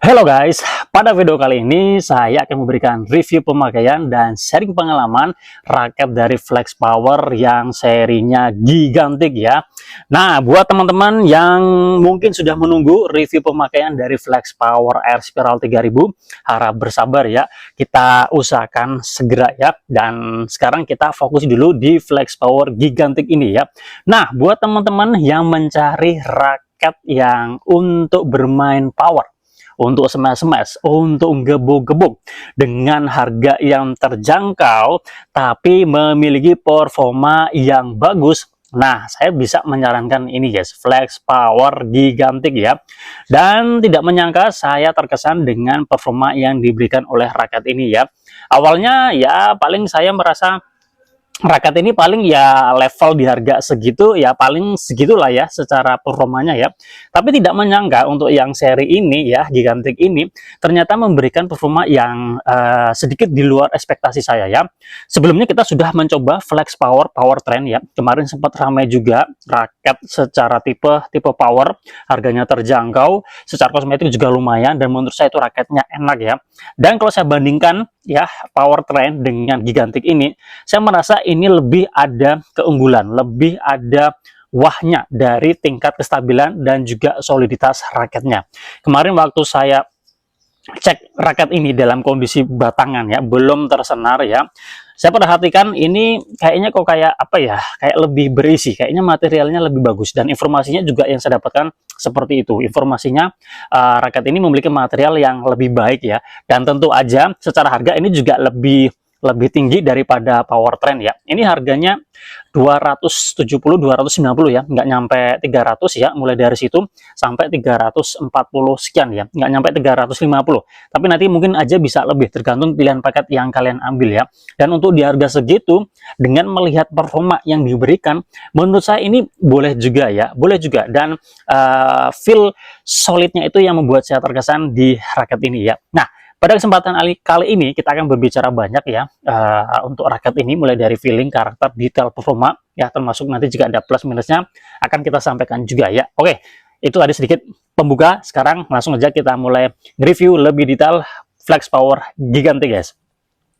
Halo guys, pada video kali ini saya akan memberikan review pemakaian dan sharing pengalaman raket dari Flex Power yang serinya gigantik ya. Nah, buat teman-teman yang mungkin sudah menunggu review pemakaian dari Flex Power Air Spiral 3000, harap bersabar ya. Kita usahakan segera ya. Dan sekarang kita fokus dulu di Flex Power gigantik ini ya. Nah, buat teman-teman yang mencari raket yang untuk bermain power, untuk smash-smash, untuk gebuk-gebuk dengan harga yang terjangkau tapi memiliki performa yang bagus. Nah, saya bisa menyarankan ini guys, Flex Power gigantik ya. Dan tidak menyangka saya terkesan dengan performa yang diberikan oleh raket ini ya. Awalnya ya paling saya merasa raket ini paling ya level di harga segitu ya, paling segitulah ya secara performanya ya. Tapi tidak menyangka untuk yang seri ini ya, gigantik ini ternyata memberikan performa yang sedikit di luar ekspektasi saya ya. Sebelumnya kita sudah mencoba Flex Power Powertrain ya. Kemarin sempat ramai juga raket secara tipe power, harganya terjangkau, secara kosmetik juga lumayan, dan menurut saya itu raketnya enak ya. Dan kalau saya bandingkan ya Powertrain dengan gigantik ini, saya merasa ini lebih ada keunggulan, lebih ada wahnya dari tingkat kestabilan dan juga soliditas raketnya. Kemarin waktu saya cek raket ini dalam kondisi batangan ya, belum tersenar ya, saya perhatikan ini kayaknya kok kayak apa ya, kayak lebih berisi, kayaknya materialnya lebih bagus, dan informasinya juga yang saya dapatkan seperti itu. Informasinya raket ini memiliki material yang lebih baik ya, dan tentu aja secara harga ini juga lebih tinggi daripada Powertrain ya. Ini harganya 270-290 ya, nggak nyampe 300 ya, mulai dari situ sampai 340 sekian ya, nggak nyampe 350, tapi nanti mungkin aja bisa lebih, tergantung pilihan paket yang kalian ambil ya. Dan untuk di harga segitu, dengan melihat performa yang diberikan, menurut saya ini boleh juga ya, boleh juga. Dan feel solidnya itu yang membuat saya terkesan di raket ini ya. Nah, pada kesempatan kali ini kita akan berbicara banyak ya untuk raket ini, mulai dari feeling, karakter, detail, performa ya, termasuk nanti jika ada plus minusnya akan kita sampaikan juga ya. Oke, itu ada sedikit pembuka. Sekarang langsung aja kita mulai review lebih detail Flex Power gigantik guys.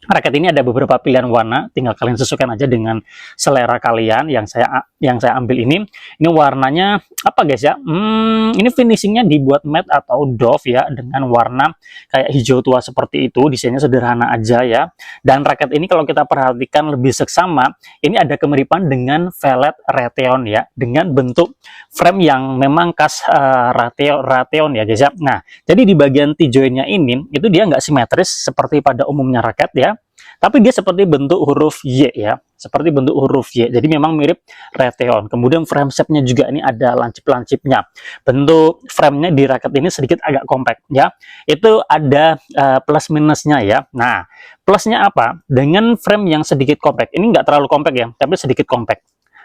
Raket ini ada beberapa pilihan warna, tinggal kalian sesuaikan aja dengan selera kalian. Yang saya ambil ini warnanya apa guys ya? Ini finishingnya dibuat matte atau doff ya, dengan warna kayak hijau tua seperti itu. Desainnya sederhana aja ya. Dan raket ini kalau kita perhatikan lebih seksama, ini ada kemiripan dengan velg Raytheon ya, dengan bentuk frame yang memang khas Raytheon ya guys ya. Nah, jadi di bagian T-jointnya ini itu dia nggak simetris seperti pada umumnya raket ya, tapi dia seperti bentuk huruf Y ya, seperti bentuk huruf Y. Jadi memang mirip Raytheon. Kemudian frame shape-nya juga ini ada lancip-lancipnya. Bentuk frame-nya di raket ini sedikit agak compact ya. Itu ada plus minusnya ya. Nah, plusnya apa? Dengan frame yang sedikit compact, ini nggak terlalu compact ya, tapi sedikit compact.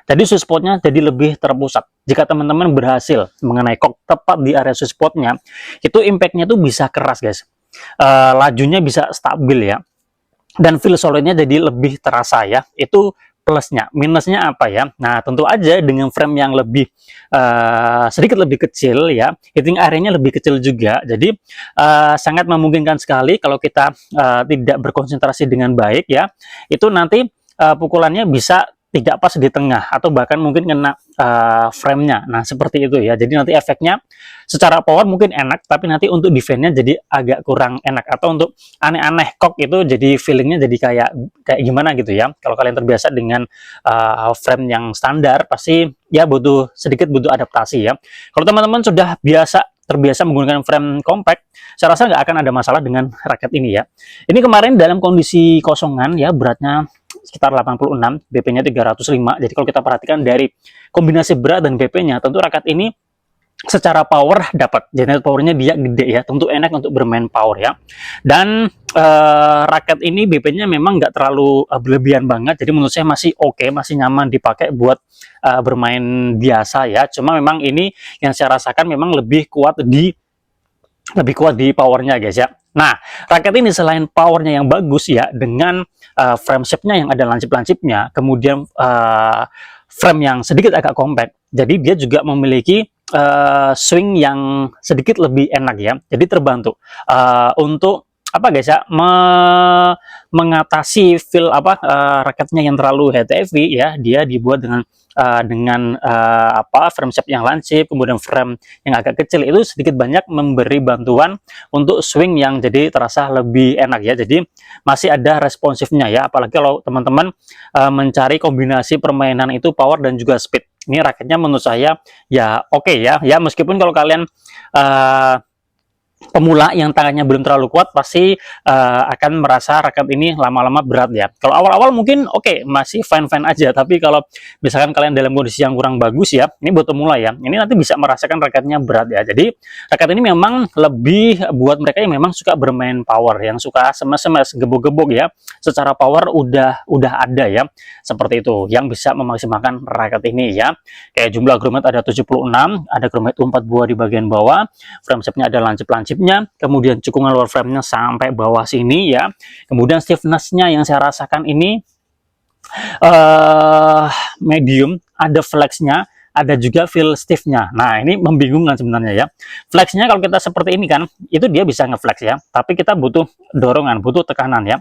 Jadi sweet spot-nya jadi lebih terpusat. Jika teman-teman berhasil mengenai kok tepat di area sweet spot-nya, itu impact-nya tuh bisa keras guys. Lajunya bisa stabil ya, dan feel solidnya jadi lebih terasa ya. Itu plusnya. Minusnya apa ya? Nah, tentu aja dengan frame yang lebih sedikit lebih kecil ya, hitting area-nya lebih kecil juga. Jadi sangat memungkinkan sekali kalau kita tidak berkonsentrasi dengan baik ya, itu nanti pukulannya bisa tidak pas di tengah, atau bahkan mungkin kena frame-nya. Nah, seperti itu ya. Jadi nanti efeknya secara power mungkin enak, tapi nanti untuk defense-nya jadi agak kurang enak, atau untuk aneh-aneh kok itu jadi feelingnya jadi kayak gimana gitu ya. Kalau kalian terbiasa dengan frame yang standar, pasti ya sedikit butuh adaptasi ya. Kalau teman-teman sudah terbiasa menggunakan frame compact, saya rasa nggak akan ada masalah dengan raket ini ya. Ini kemarin dalam kondisi kosongan ya, beratnya sekitar 86, BP-nya 305. Jadi kalau kita perhatikan dari kombinasi berat dan BP-nya, tentu raket ini secara power dapat, generate powernya dia gede ya, tentu enak untuk bermain power ya. Dan raket ini BP-nya memang nggak terlalu berlebihan banget, jadi menurut saya masih oke, masih nyaman dipakai buat bermain biasa ya. Cuma memang ini yang saya rasakan memang lebih kuat di powernya guys ya. Nah, raket ini selain powernya yang bagus ya, dengan frame shape-nya yang ada lancip-lancipnya, kemudian frame yang sedikit agak compact, jadi dia juga memiliki swing yang sedikit lebih enak ya. Jadi terbantu untuk apa guys ya, mengatasi feel apa raketnya yang terlalu heavy ya. Dia dibuat dengan apa frame shape yang lancip, kemudian frame yang agak kecil, itu sedikit banyak memberi bantuan untuk swing yang jadi terasa lebih enak ya. Jadi masih ada responsifnya ya, apalagi kalau teman-teman mencari kombinasi permainan itu power dan juga speed. Ini raketnya menurut saya ya oke ya. Meskipun kalau kalian pemula yang tangannya belum terlalu kuat, pasti akan merasa raket ini lama-lama berat ya. Kalau awal-awal mungkin oke, masih fine-fine aja, tapi kalau misalkan kalian dalam kondisi yang kurang bagus ya, ini buat pemula ya, ini nanti bisa merasakan raketnya berat ya. Jadi raket ini memang lebih buat mereka yang memang suka bermain power, yang suka smash-smash, gebok-gebok ya. Secara power udah ada ya, seperti itu, yang bisa memaksimalkan raket ini ya. Kayak jumlah grommet ada 76, ada grommet 4 buah di bagian bawah, frame shape-nya ada lancip-lancipnya, kemudian cekungan lower frame-nya sampai bawah sini ya. Kemudian stiffness-nya yang saya rasakan ini medium, ada flex-nya, ada juga feel stiff-nya. Nah, ini membingungkan sebenarnya ya. Flex-nya kalau kita seperti ini kan, itu dia bisa nge-flex ya, tapi kita butuh dorongan, butuh tekanan ya.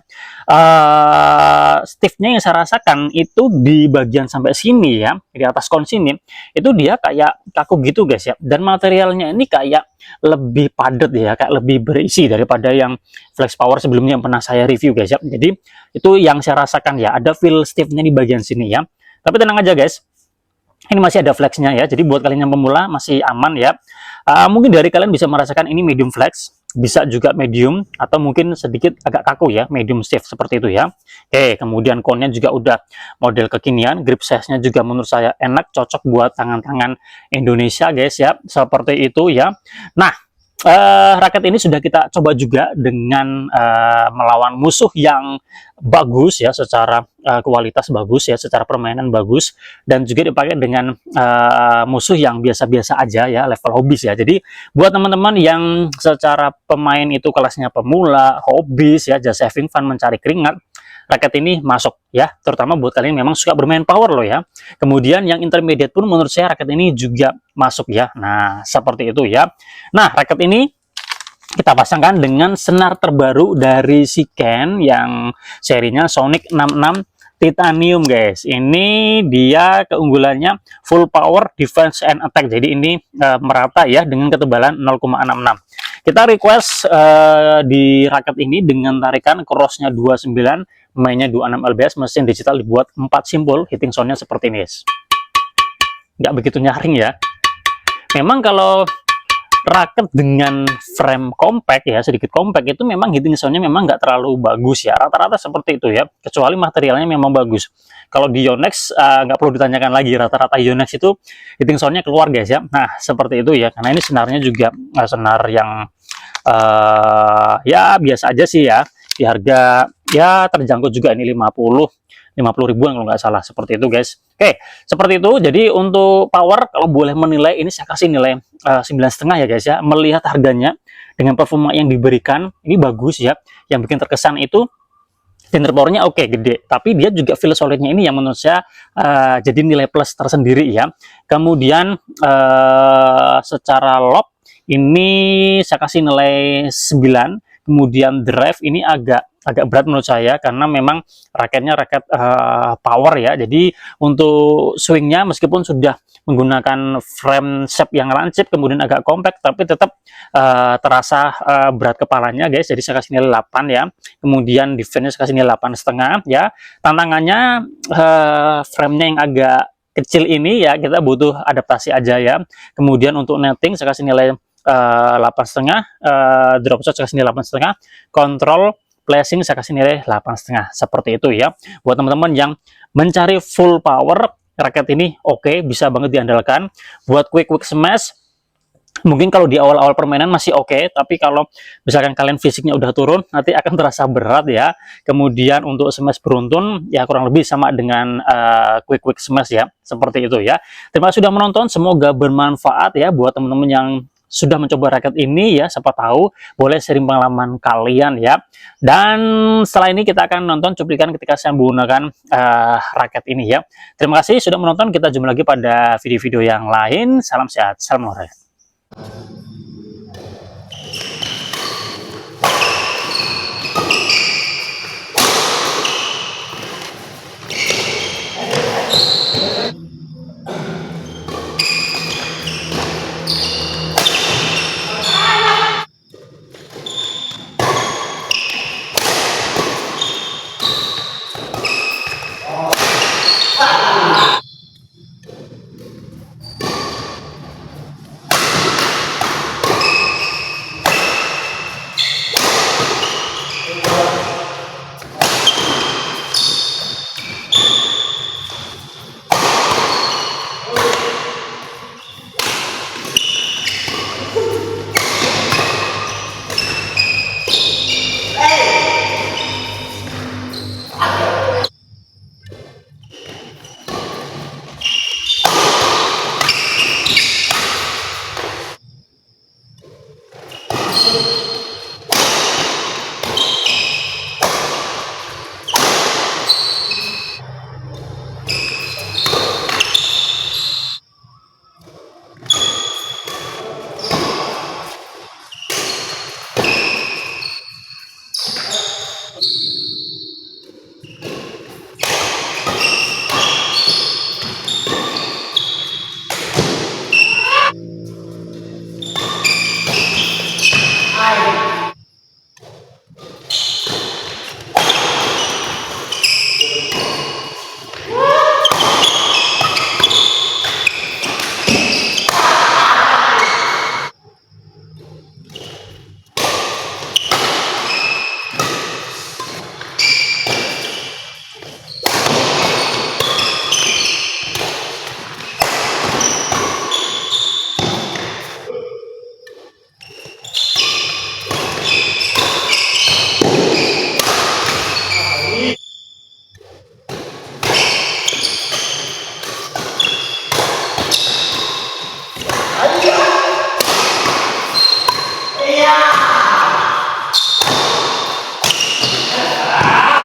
Stiff-nya yang saya rasakan itu di bagian sampai sini ya, di atas kon sini, itu dia kayak kaku gitu guys ya. Dan materialnya ini kayak lebih padat ya, kayak lebih berisi daripada yang flex power sebelumnya yang pernah saya review guys ya. Jadi itu yang saya rasakan ya, ada feel stiff-nya di bagian sini ya. Tapi tenang aja guys, ini masih ada flexnya ya, jadi buat kalian yang pemula masih aman ya. Mungkin dari kalian bisa merasakan ini medium flex, bisa juga medium, atau mungkin sedikit agak kaku ya, medium stiff seperti itu ya. Oke, kemudian konnya juga udah model kekinian, grip size-nya juga menurut saya enak, cocok buat tangan-tangan Indonesia guys ya, seperti itu ya. Nah, raket ini sudah kita coba juga dengan melawan musuh yang bagus ya, secara kualitas bagus ya, secara permainan bagus, dan juga dipakai dengan musuh yang biasa-biasa aja ya, level hobis ya. Jadi buat teman-teman yang secara pemain itu kelasnya pemula, hobis ya, just having fun, mencari keringat, raket ini masuk ya, terutama buat kalian yang memang suka bermain power loh ya. Kemudian yang intermediate pun menurut saya raket ini juga masuk ya. Nah, seperti itu ya. Nah, raket ini kita pasangkan dengan senar terbaru dari Shiken yang serinya Sonic 66 Titanium guys. Ini dia keunggulannya full power, defense and attack. Jadi ini merata ya dengan ketebalan 0,66. Kita request di raket ini dengan tarikan crossnya 29, mainnya 26 lbs, mesin digital dibuat 4 simpul, hitting soundnya seperti ini guys. Nggak begitu nyaring ya. Memang kalau raket dengan frame compact ya, sedikit compact, itu memang hitting soundnya memang nggak terlalu bagus ya, rata-rata seperti itu ya, kecuali materialnya memang bagus. Kalau di Yonex nggak perlu ditanyakan lagi, rata-rata Yonex itu hitting soundnya keluar guys ya. Nah, seperti itu ya, karena ini senarnya juga senar yang ya biasa aja sih ya, di harga ya terjangkau juga, ini 50 ribuan kalau nggak salah, seperti itu guys. Oke, seperti itu. Jadi untuk power kalau boleh menilai, ini saya kasih nilai 9,5 ya guys ya. Melihat harganya dengan performa yang diberikan, ini bagus ya. Yang bikin terkesan itu tender powernya oke, gede, tapi dia juga feel solidnya ini yang menurut saya jadi nilai plus tersendiri ya. Kemudian secara lob ini saya kasih nilai 9. Kemudian drive ini agak berat menurut saya, karena memang raketnya raket power ya. Jadi untuk swingnya meskipun sudah menggunakan frame shape yang lancip, kemudian agak compact, tapi tetap terasa berat kepalanya guys. Jadi saya kasih nilai 8 ya. Kemudian defense saya kasih nilai 8,5 ya. Tantangannya frame-nya yang agak kecil ini ya, kita butuh adaptasi aja ya. Kemudian untuk netting saya kasih nilai 8,5, drop shot saya kasih nilai 8,5, control flashing saya kasih nilai 8,5, seperti itu ya. Buat teman-teman yang mencari full power, raket ini oke, bisa banget diandalkan. Buat quick smash, mungkin kalau di awal-awal permainan masih oke, tapi kalau misalkan kalian fisiknya udah turun, nanti akan terasa berat ya. Kemudian untuk smash beruntun ya kurang lebih sama dengan quick smash ya, seperti itu ya. Terima kasih sudah menonton, semoga bermanfaat ya buat teman-teman yang sudah mencoba raket ini ya, siapa tahu boleh sharing pengalaman kalian ya. Dan setelah ini kita akan nonton cuplikan ketika saya menggunakan raket ini ya. Terima kasih sudah menonton, kita jumpa lagi pada video-video yang lain. Salam sehat, salam olahraga.